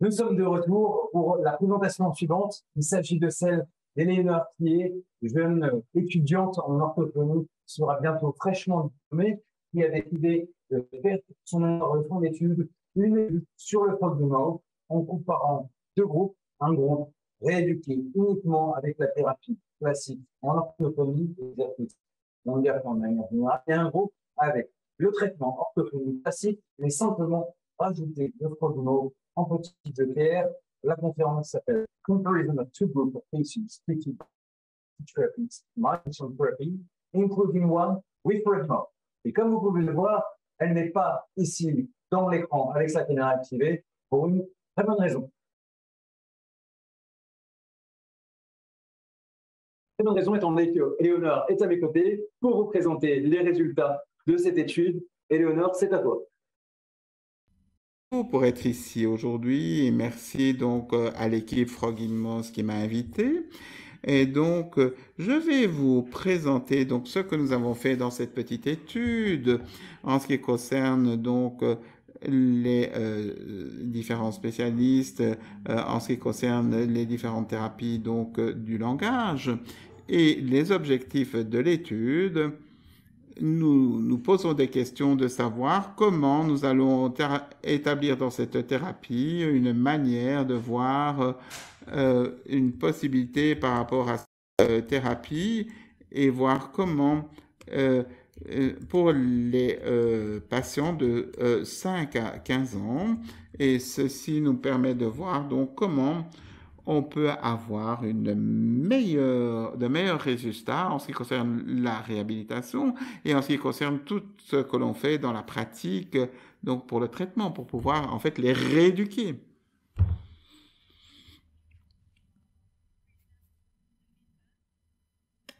Nous sommes de retour pour la présentation suivante. Il s'agit de celle d'Éléonore Thier, jeune étudiante en orthophonie, qui sera bientôt fraîchement diplômée, qui a décidé de faire son fond d'études, une étude sur le frog du Mao, en comparant deux groupes, un groupe rééduqué uniquement avec la thérapie classique en orthophonie et exercice mondial en manière générale, et un groupe avec le traitement orthophonie classique, mais simplement rajouter le frog du Mao en petites pierres. La conférence s'appelle Comparison of Two Groups of Patients Treated Therapies, Mindful Therapy, Including One with Frogmore. Et comme vous pouvez le voir, elle n'est pas ici dans l'écran avec sa caméra activée pour une très bonne raison. La bonne raison étant donné que Éléonore est à mes côtés pour vous présenter les résultats de cette étude. Éléonore, c'est à toi. Pour être ici aujourd'hui et merci donc à l'équipe Frog in Mouse qui m'a invité. Et donc, je vais vous présenter donc ce que nous avons fait dans cette petite étude en ce qui concerne donc les différents spécialistes, en ce qui concerne les différentes thérapies donc du langage et les objectifs de l'étude. Nous posons des questions de savoir comment nous allons établir dans cette thérapie une manière de voir une possibilité par rapport à cette thérapie et voir comment pour les patients de 5 à 15 ans, et ceci nous permet de voir donc comment on peut avoir de meilleurs résultats en ce qui concerne la réhabilitation et en ce qui concerne tout ce que l'on fait dans la pratique, donc pour le traitement, pour pouvoir en fait les rééduquer.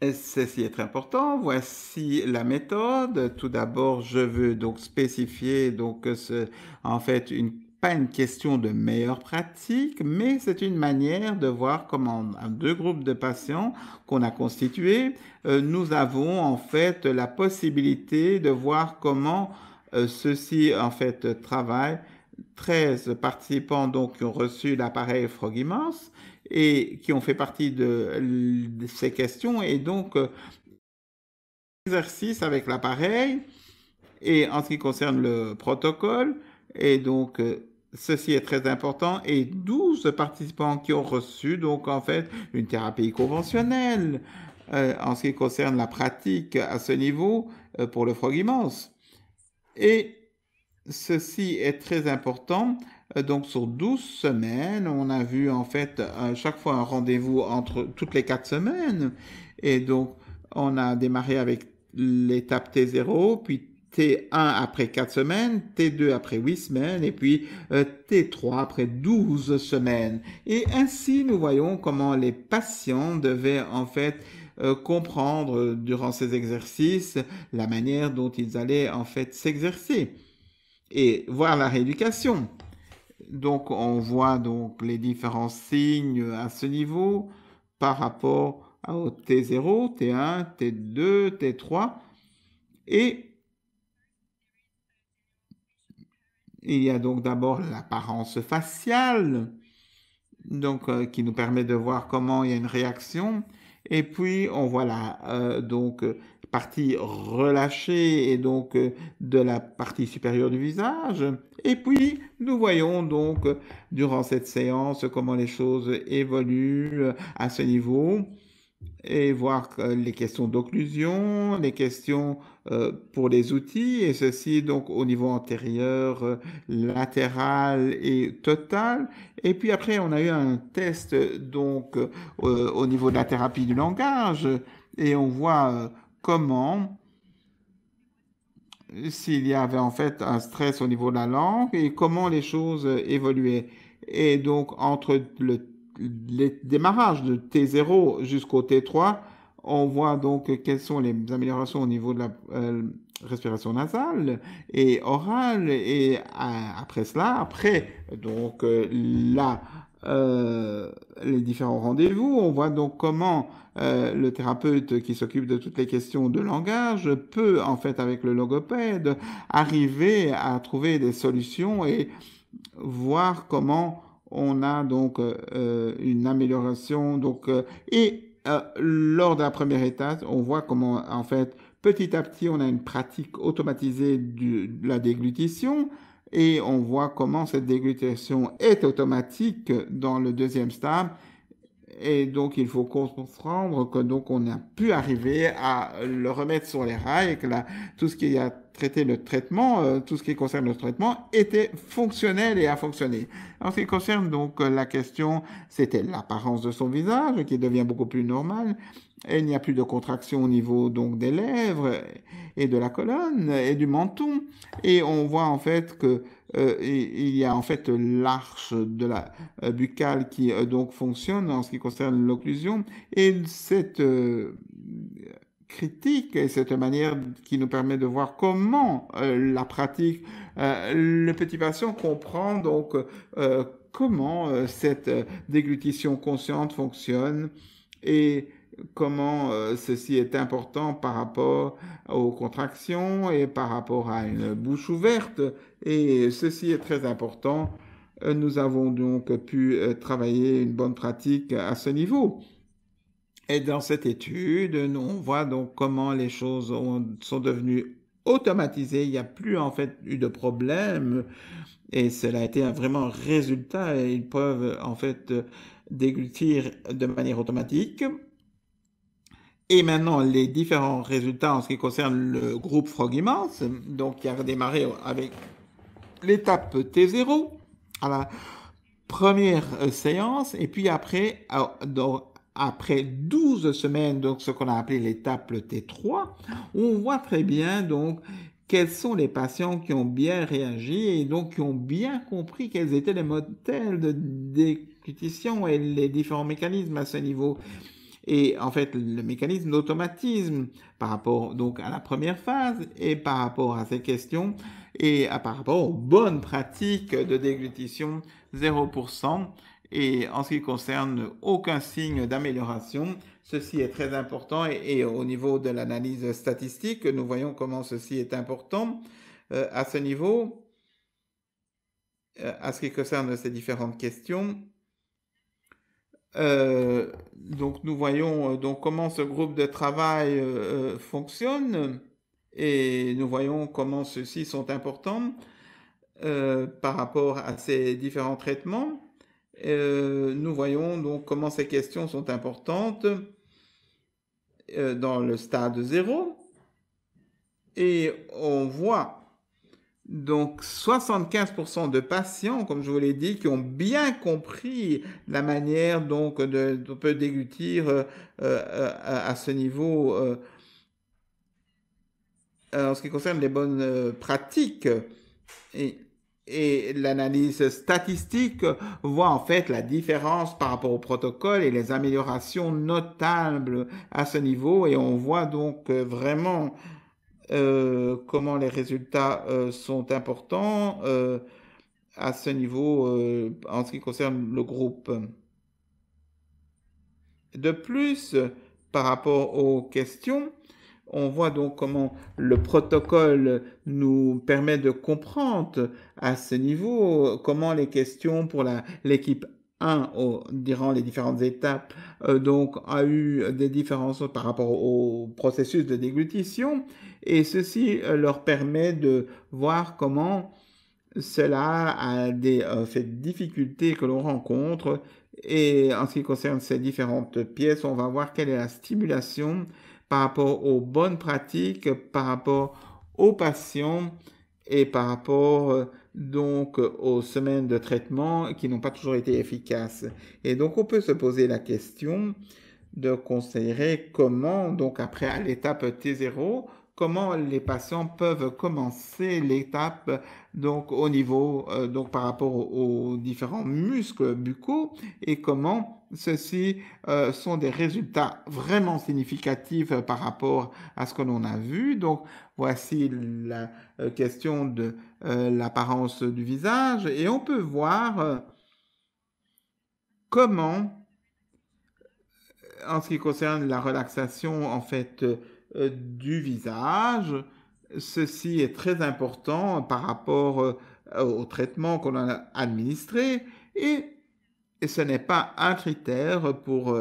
Et ceci est très important. Voici la méthode. Tout d'abord, je veux donc spécifier donc en fait pas une question de meilleure pratique, mais c'est une manière de voir comment deux groupes de patients qu'on a constitués, nous avons en fait la possibilité de voir comment ceux-ci en fait travaillent. 13 participants donc qui ont reçu l'appareil Frogimos et qui ont fait partie de ces questions et donc exercice avec l'appareil et en ce qui concerne le protocole et donc ceci est très important et 12 participants qui ont reçu donc en fait une thérapie conventionnelle en ce qui concerne la pratique à ce niveau pour le Frogimos. Et ceci est très important. Donc, sur 12 semaines, on a vu en fait chaque fois un rendez-vous entre toutes les 4 semaines. Et donc, on a démarré avec l'étape T0, puis T1 après 4 semaines, T2 après 8 semaines, et puis T3 après 12 semaines. Et ainsi, nous voyons comment les patients devaient en fait comprendre durant ces exercices la manière dont ils allaient en fait s'exercer et voir la rééducation. Donc, on voit donc les différents signes à ce niveau par rapport au T0, T1, T2, T3. Et il y a donc d'abord l'apparence faciale, donc, qui nous permet de voir comment il y a une réaction. Et puis, on voit la donc partie relâchée et donc de la partie supérieure du visage. Et puis, nous voyons donc durant cette séance comment les choses évoluent à ce niveau et voir les questions d'occlusion, les questions pour les outils, et ceci donc au niveau antérieur, latéral et total. Et puis après, on a eu un test donc au niveau de la thérapie du langage, et on voit comment s'il y avait en fait un stress au niveau de la langue et comment les choses évoluaient. Et donc, entre les démarrages de T0 jusqu'au T3, on voit donc quelles sont les améliorations au niveau de la respiration nasale et orale. Et après cela, après donc là, les différents rendez-vous, on voit donc comment le thérapeute qui s'occupe de toutes les questions de langage peut, en fait, avec le logopède, arriver à trouver des solutions et voir comment on a donc une amélioration. Donc, lors de la première étape, on voit comment, en fait, petit à petit, on a une pratique automatisée de la déglutition et on voit comment cette déglutition est automatique dans le deuxième stade. Et donc, il faut comprendre que donc on a pu arriver à le remettre sur les rails et que tout ce qui a traité le traitement, tout ce qui concerne le traitement était fonctionnel et a fonctionné. En ce qui concerne donc la question, c'était l'apparence de son visage qui devient beaucoup plus normale. Et il n'y a plus de contraction au niveau donc des lèvres et de la colonne et du menton. Et on voit en fait que il y a en fait l'arche de la buccale qui donc fonctionne en ce qui concerne l'occlusion. Et cette critique et cette manière qui nous permet de voir comment la pratique, le petit patient comprend donc comment cette déglutition consciente fonctionne et comment ceci est important par rapport aux contractions et par rapport à une bouche ouverte. Et ceci est très important. Nous avons donc pu travailler une bonne pratique à ce niveau. Et dans cette étude, on voit donc comment les choses sont devenues automatisées. Il n'y a plus en fait eu de problème. Et cela a été vraiment un résultat. Et ils peuvent en fait déglutir de manière automatique. Et maintenant, les différents résultats en ce qui concerne le groupe Frogimans, donc qui a redémarré avec l'étape T0 à la première séance, et puis après, après 12 semaines, donc ce qu'on a appelé l'étape T3, on voit très bien donc quels sont les patients qui ont bien réagi et donc qui ont bien compris quels étaient les modèles de déglutition et les différents mécanismes à ce niveau. Et en fait, le mécanisme d'automatisme par rapport donc à la première phase et par rapport à ces questions et par rapport aux bonnes pratiques de déglutition 0%. Et en ce qui concerne aucun signe d'amélioration, ceci est très important et au niveau de l'analyse statistique, nous voyons comment ceci est important à ce niveau, à ce qui concerne ces différentes questions. Donc nous voyons donc comment ce groupe de travail fonctionne et nous voyons comment ceux-ci sont importants par rapport à ces différents traitements. Nous voyons donc comment ces questions sont importantes dans le stade 0 et on voit donc 75% de patients, comme je vous l'ai dit, qui ont bien compris la manière donc on peut déglutir à ce niveau en ce qui concerne les bonnes pratiques et l'analyse statistique voit en fait la différence par rapport au protocole et les améliorations notables à ce niveau et on voit donc vraiment comment les résultats sont importants à ce niveau en ce qui concerne le groupe. De plus, par rapport aux questions, on voit donc comment le protocole nous permet de comprendre à ce niveau comment les questions pour l'équipe 1 durant les différentes étapes donc a eu des différences par rapport au processus de déglutition et ceci leur permet de voir comment cela a des difficultés que l'on rencontre et en ce qui concerne ces différentes pièces, on va voir quelle est la stimulation par rapport aux bonnes pratiques, par rapport aux patients et par rapport donc aux semaines de traitement qui n'ont pas toujours été efficaces. Et donc on peut se poser la question de considérer comment, donc après à l'étape T0, comment les patients peuvent commencer l'étape donc au niveau donc par rapport aux différents muscles buccaux et comment ceux-ci sont des résultats vraiment significatifs par rapport à ce que l'on a vu. Donc voici la question de l'apparence du visage et on peut voir comment en ce qui concerne la relaxation en fait du visage, ceci est très important par rapport au traitement qu'on a administré et Et ce n'est pas un critère pour,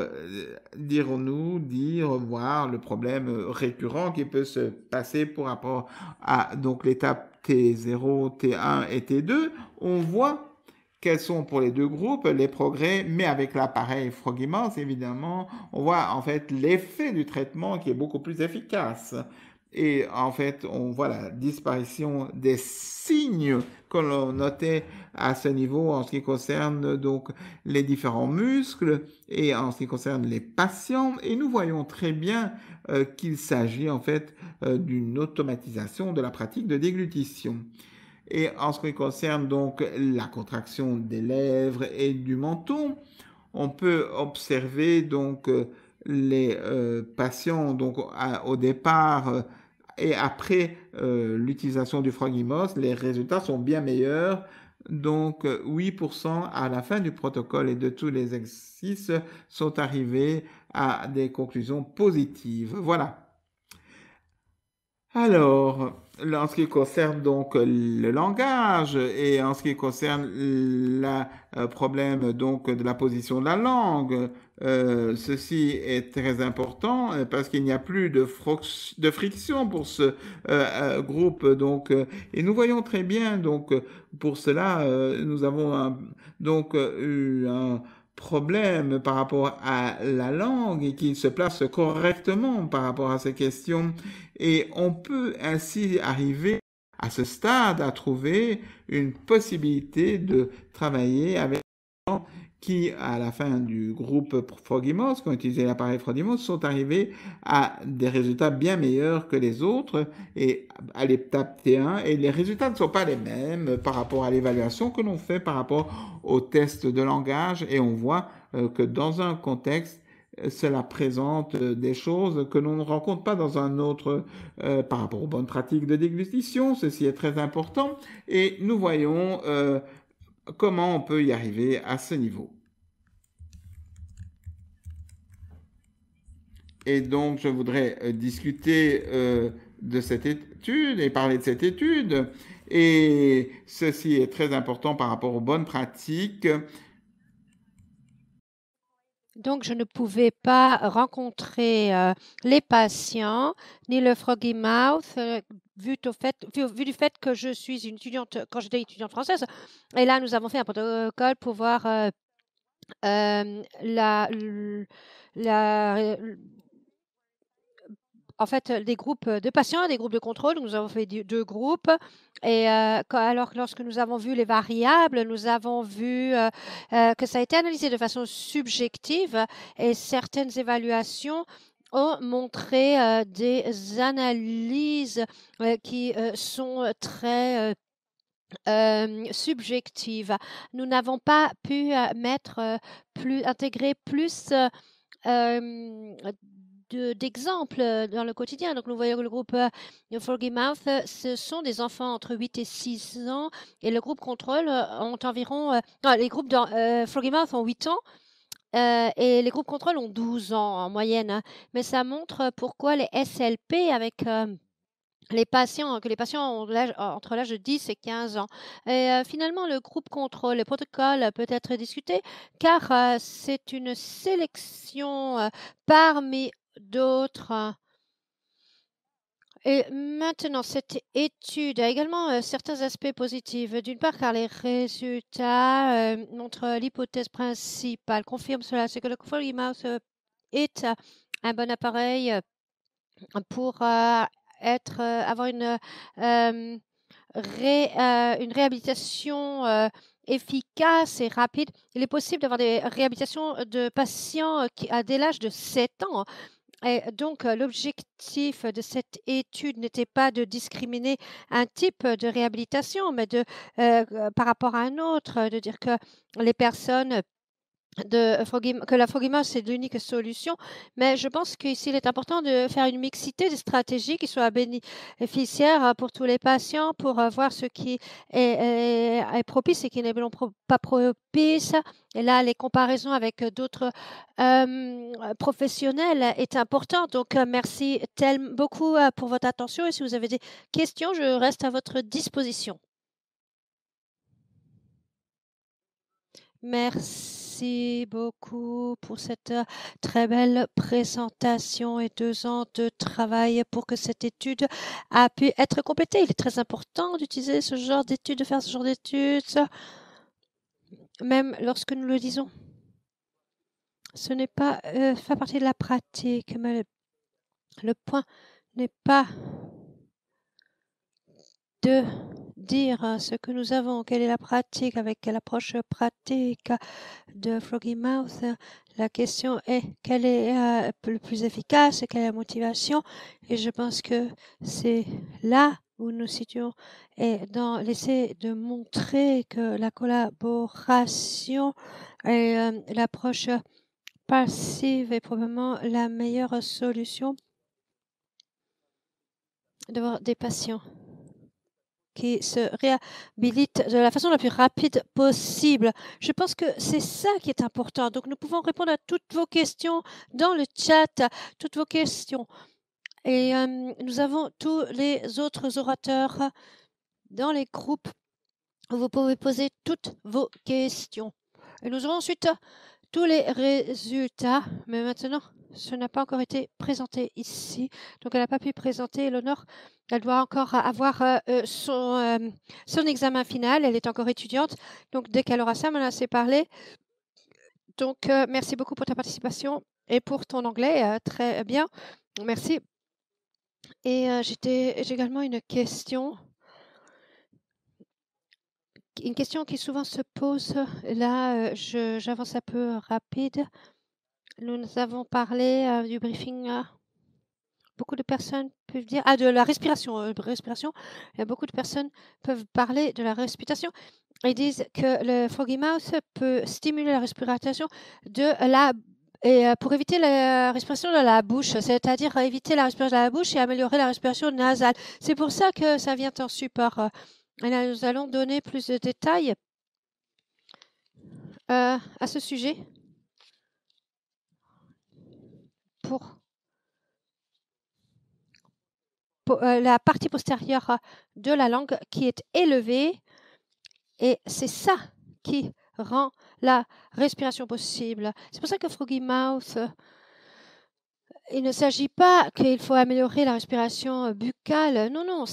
voir le problème récurrent qui peut se passer par rapport à donc l'étape T0, T1 et T2. On voit quels sont pour les deux groupes les progrès, mais avec l'appareil Frogimance, évidemment, on voit en fait l'effet du traitement qui est beaucoup plus efficace. Et en fait, on voit la disparition des signes que l'on notait à ce niveau en ce qui concerne donc les différents muscles et en ce qui concerne les patients. Et nous voyons très bien qu'il s'agit en fait d'une automatisation de la pratique de déglutition. Et en ce qui concerne donc la contraction des lèvres et du menton, on peut observer donc les patients donc au départ et après l'utilisation du Frogimos, les résultats sont bien meilleurs. Donc 8% à la fin du protocole et de tous les exercices sont arrivés à des conclusions positives. Voilà. Alors, en ce qui concerne donc le langage et en ce qui concerne le problème donc de la position de la langue, ceci est très important parce qu'il n'y a plus de friction pour ce groupe. Donc, et nous voyons très bien donc pour cela, nous avons eu un problème par rapport à la langue et qui se place correctement par rapport à ces questions. Et on peut ainsi arriver à ce stade à trouver une possibilité de travailler avec des gens qui, à la fin du groupe Frogimos, qui ont utilisé l'appareil Frogimos, sont arrivés à des résultats bien meilleurs que les autres et à l'étape T1. Et les résultats ne sont pas les mêmes par rapport à l'évaluation que l'on fait par rapport au test de langage. Et on voit que dans un contexte, cela présente des choses que l'on ne rencontre pas dans un autre par rapport aux bonnes pratiques de déglutition. Ceci est très important et nous voyons comment on peut y arriver à ce niveau. Et donc, je voudrais discuter de cette étude et parler de cette étude. Et ceci est très important par rapport aux bonnes pratiques. Donc, je ne pouvais pas rencontrer les patients ni le Froggy Mouth vu du fait que je suis une étudiante, quand j'étais étudiante française. Et là, nous avons fait un protocole pour voir en fait, des groupes de patients et des groupes de contrôle. Nous avons fait deux groupes. Et alors, lorsque nous avons vu les variables, nous avons vu que ça a été analysé de façon subjective et certaines évaluations ont montré des analyses qui sont très subjectives. Nous n'avons pas pu intégrer plus d'exemples dans le quotidien. Donc, nous voyons que le groupe Froggy Mouth, ce sont des enfants entre 8 et 6 ans et le groupe contrôle ont environ... les groupes Froggy Mouth ont 8 ans et les groupes contrôle ont 12 ans en moyenne. Hein. Mais ça montre pourquoi les SLP avec... que les patients ont entre l'âge de 10 et 15 ans. Et finalement, le groupe contrôle, le protocole peut être discuté car c'est une sélection parmi d'autres. Et maintenant, cette étude a également certains aspects positifs. D'une part, car les résultats montrent l'hypothèse principale, confirment cela, c'est que le Froggy Mouth est un bon appareil pour avoir une réhabilitation efficace et rapide. Il est possible d'avoir des réhabilitations de patients dès l'âge de 7 ans. Et donc, l'objectif de cette étude n'était pas de discriminer un type de réhabilitation, mais par rapport à un autre, de dire que les personnes que la Frogimos est l'unique solution, mais je pense qu'ici, il est important de faire une mixité de stratégies qui soient bénéficiaires pour tous les patients, pour voir ce qui est propice et qui n'est pas propice. Et là, les comparaisons avec d'autres professionnels est important. Donc, merci beaucoup pour votre attention. Et si vous avez des questions, je reste à votre disposition. Merci. Merci beaucoup pour cette très belle présentation et 2 ans de travail pour que cette étude a pu être complétée. Il est très important d'utiliser ce genre d'études, de faire ce genre d'études, même lorsque nous le disons. Ce n'est pas fait partie de la pratique, mais le point n'est pas de dire ce que nous avons, quelle est la pratique avec l'approche pratique de Froggy Mouth. La question est quel est le plus efficace, quelle est la motivation. Et je pense que c'est là où nous situons et dans l'essai de montrer que la collaboration et l'approche passive est probablement la meilleure solution d'avoir des patients qui se réhabilitent de la façon la plus rapide possible. Je pense que c'est ça qui est important. Donc, nous pouvons répondre à toutes vos questions dans le chat, toutes vos questions. Et nous avons tous les autres orateurs dans les groupes où vous pouvez poser toutes vos questions. Et nous aurons ensuite tous les résultats, mais maintenant, ce n'a pas encore été présenté ici. Donc, elle n'a pas pu présenter l'honneur. Elle doit encore avoir son examen final. Elle est encore étudiante. Donc, dès qu'elle aura ça, elle sait parler. Donc, merci beaucoup pour ta participation et pour ton anglais. Très bien. Merci. Et j'ai également une question. Une question qui souvent se pose. Là, j'avance un peu rapide. Nous avons parlé du briefing. Beaucoup de personnes peuvent dire de la respiration. Beaucoup de personnes peuvent parler de la respiration. Ils disent que le Froggy Mouth peut stimuler la respiration pour éviter la respiration de la bouche, c'est-à-dire éviter la respiration de la bouche et améliorer la respiration nasale. C'est pour ça que ça vient en support. Et là, nous allons donner plus de détails à ce sujet pour la partie postérieure de la langue qui est élevée, et c'est ça qui rend la respiration possible. C'est pour ça que Froggy Mouth, il ne s'agit pas qu'il faut améliorer la respiration buccale. Non, nous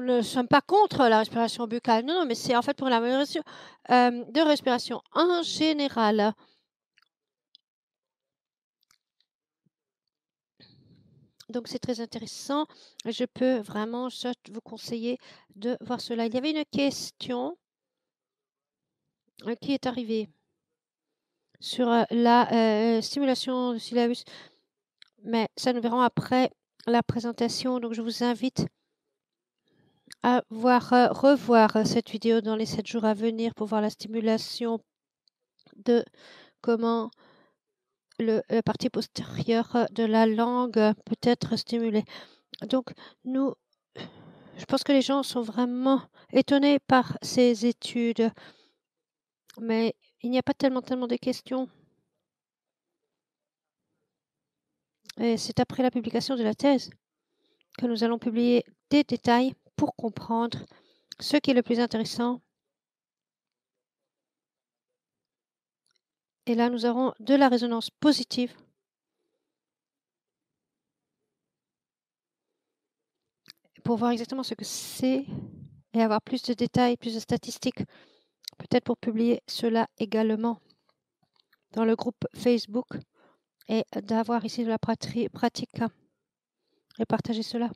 ne sommes pas contre la respiration buccale. Non, mais c'est en fait pour l'amélioration de respiration en général. Donc, c'est très intéressant. Je peux vraiment vous conseiller de voir cela. Il y avait une question qui est arrivée sur la stimulation du syllabus, mais ça nous verrons après la présentation. Donc, je vous invite à revoir cette vidéo dans les 7 jours à venir pour voir la stimulation de comment la partie postérieure de la langue peut être stimulée. Donc, je pense que les gens sont vraiment étonnés par ces études, mais il n'y a pas tellement de questions. Et c'est après la publication de la thèse que nous allons publier des détails pour comprendre ce qui est le plus intéressant. Et là, nous aurons de la résonance positive. Pour voir exactement ce que c'est et avoir plus de détails, plus de statistiques, peut-être pour publier cela également dans le groupe Facebook et d'avoir ici de la pratique et partager cela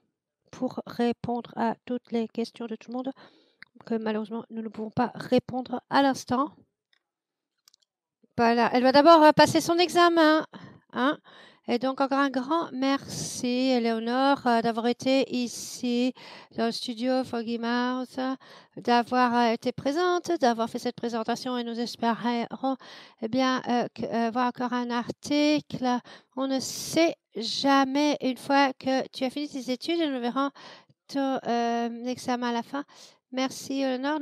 pour répondre à toutes les questions de tout le monde que malheureusement nous ne pouvons pas répondre à l'instant. Voilà, elle va d'abord passer son examen. Et donc, encore un grand merci, Éléonore, d'avoir été ici dans le studio Froggy Mouth, d'avoir été présente, d'avoir fait cette présentation et nous espérons voir encore un article. On ne sait jamais, une fois que tu as fini tes études, nous verrons ton examen à la fin. Merci, Éléonore.